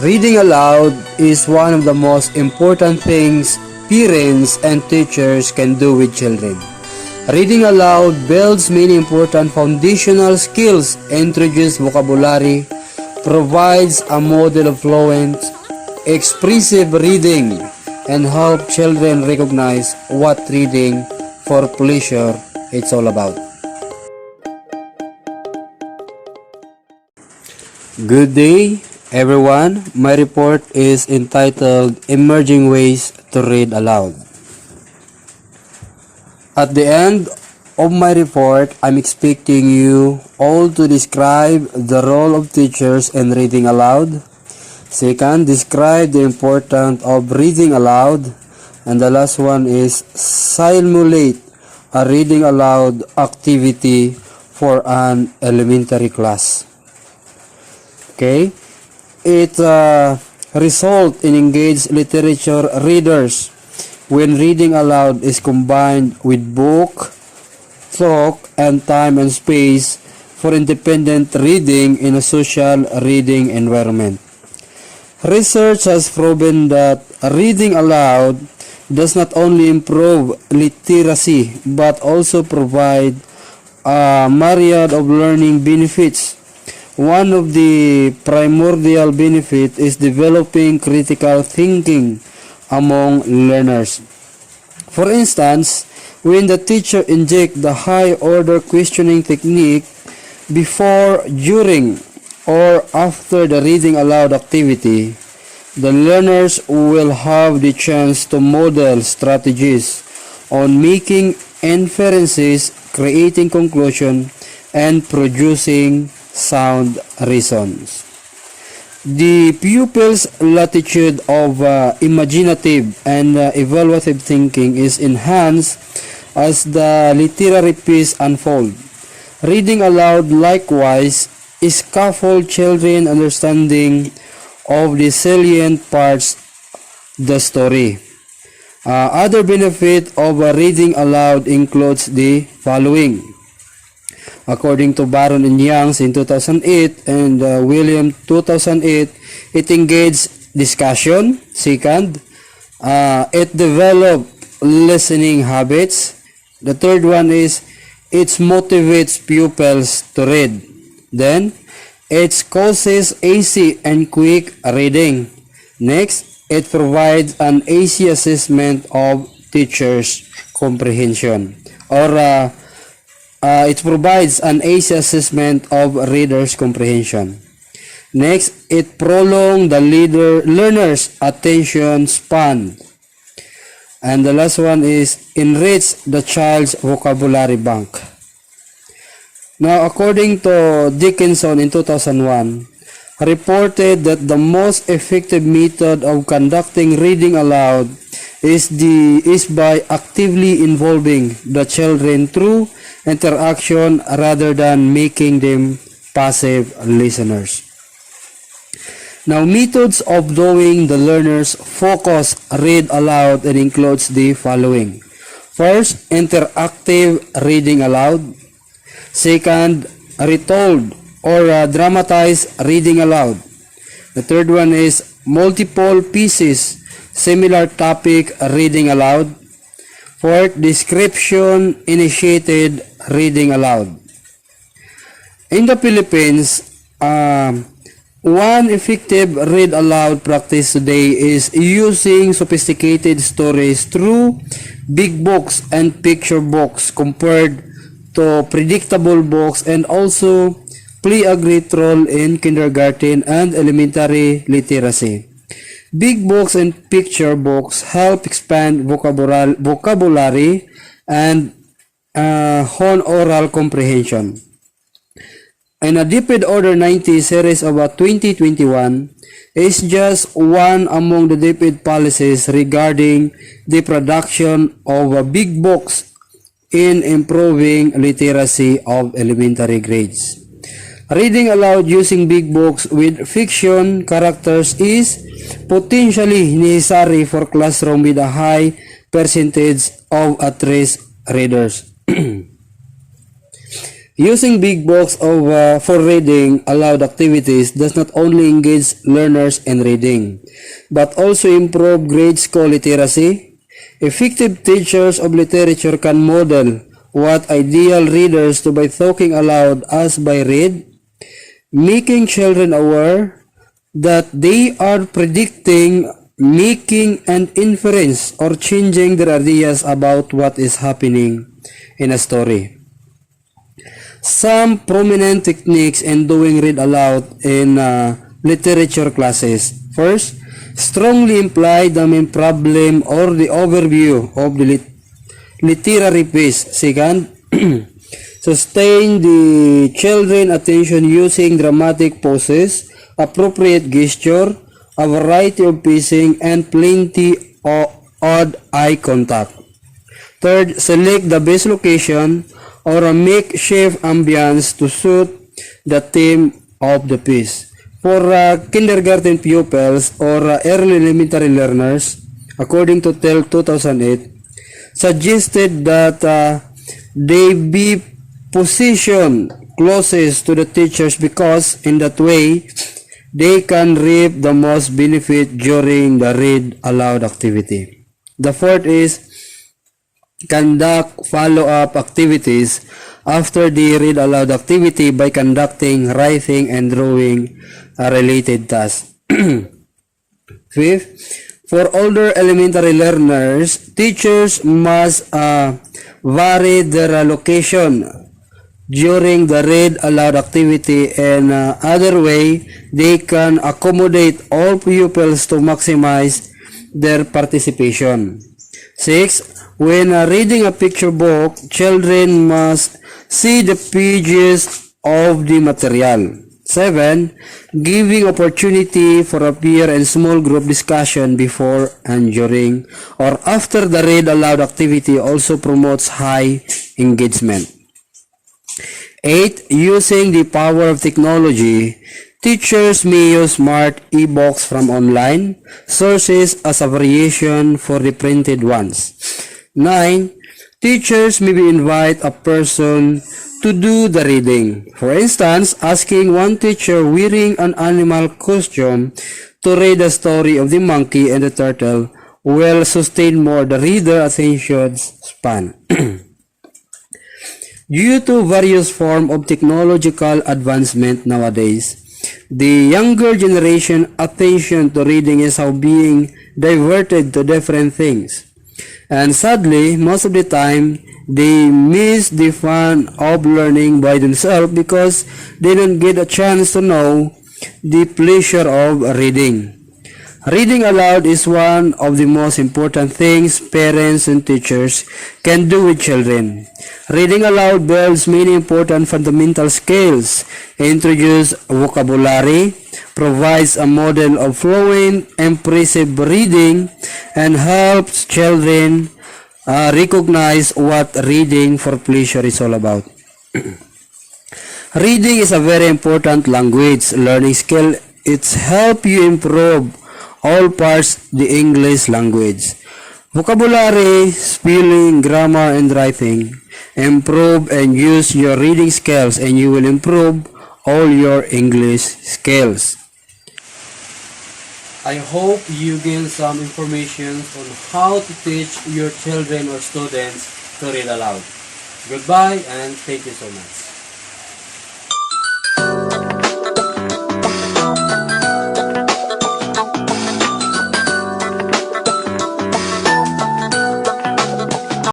Reading aloud is one of the most important things parents and teachers can do with children. Reading aloud builds many important foundational skills, introduces vocabulary, provides a model of fluent, expressive reading, and help children recognize what reading for pleasure it's all about. Good day, everyone. My report is entitled Emerging Ways to Read Aloud. At the end of my report, I'm expecting you all to describe the role of teachers in reading aloud. Second, describe the importance of reading aloud. And the last one is simulate a reading aloud activity for an elementary class. Okay? It results in engaged literature readers when reading aloud is combined with book, talk, and time and space for independent reading in a social reading environment. Research has proven that reading aloud does not only improve literacy but also provide a myriad of learning benefits. One of the primordial benefits is developing critical thinking among learners. For instance, when the teacher injects the high-order questioning technique before, during, or after the reading aloud activity, the learners will have the chance to model strategies on making inferences, creating conclusions, and producing sound reasons. The pupils' latitude of imaginative and evaluative thinking is enhanced as the literary piece unfolds. Reading aloud likewise scaffolds children's understanding of the salient parts of the story. Other benefit of reading aloud includes the following. According to Baron and Youngs in 2008 and William 2008, it engaged discussion. Second, it developed listening habits. The third one is it motivates pupils to read. Then, it causes easy and quick reading. Next, it provides an easy assessment of teachers' comprehension, or it provides an easy assessment of readers' comprehension. Next, it prolongs the learner's attention span. And the last one is enrich the child's vocabulary bank. Now, according to Dickinson in 2001, reported that the most effective method of conducting reading aloud is by actively involving the children through interaction rather than making them passive listeners. Now, methods of doing the learner's focus read aloud and includes the following. First, interactive reading aloud. Second, retold or dramatized reading aloud. The third one is multiple pieces, similar topic reading aloud. Fourth, description initiated reading aloud. In the Philippines, one effective read aloud practice today is using sophisticated stories through big books and picture books compared to predictable books, and also play a great role in kindergarten and elementary literacy. Big books and picture books help expand vocabulary and hone oral comprehension. And a Diped Order 90 series of 2021 is just one among the Diped policies regarding the production of big books in improving literacy of elementary grades. Reading aloud using big books with fiction characters is potentially necessary for classroom with a high percentage of at-risk readers. Using big books for reading aloud activities does not only engage learners in reading, but also improve grade school literacy. Effective teachers of literature can model what ideal readers do by talking aloud as by read, making children aware that they are predicting, making an inference, or changing their ideas about what is happening in a story. Some prominent techniques in doing read aloud in literature classes. First, strongly imply the main problem or the overview of the literary piece. Second, sustain the children attention using dramatic pauses, appropriate gesture, a variety of pacing, and plenty of odd eye contact. Third, select the best location or a makeshift ambience to suit the theme of the piece. For kindergarten pupils or early elementary learners, according to TEL 2008, suggested that they be positioned closest to the teachers because in that way, they can reap the most benefit during the read aloud activity. The fourth is conduct follow-up activities after the read aloud activity by conducting writing and drawing related tasks. Fifth, for older elementary learners, teachers must vary their location during the read aloud activity, and other way they can accommodate all pupils to maximize their participation. 6. When reading a picture book, children must see the pages of the material. 7. Giving opportunity for a peer and small group discussion before and during or after the read aloud activity also promotes high engagement. 8. Using the power of technology, teachers may use smart e-books from online sources as a variation for the printed ones. 9. Teachers may invite a person to do the reading. For instance, asking one teacher wearing an animal costume to read the story of the monkey and the turtle will sustain more the reader attention span. Due to various forms of technological advancement nowadays, the younger generation attention to reading is now being diverted to different things. And sadly, most of the time, they miss the fun of learning by themselves because they don't get a chance to know the pleasure of reading. Reading aloud is one of the most important things parents and teachers can do with children. Reading aloud builds many important fundamental skills, introduces vocabulary, provides a model of fluent, impressive reading, and helps children recognize what reading for pleasure is all about. Reading is a very important language learning skill. It's help you improve all parts the English language. Vocabulary, spelling, grammar, and writing. Improve and use your reading skills and you will improve all your English skills. I hope you gain some information on how to teach your children or students to read aloud. Goodbye and thank you so much.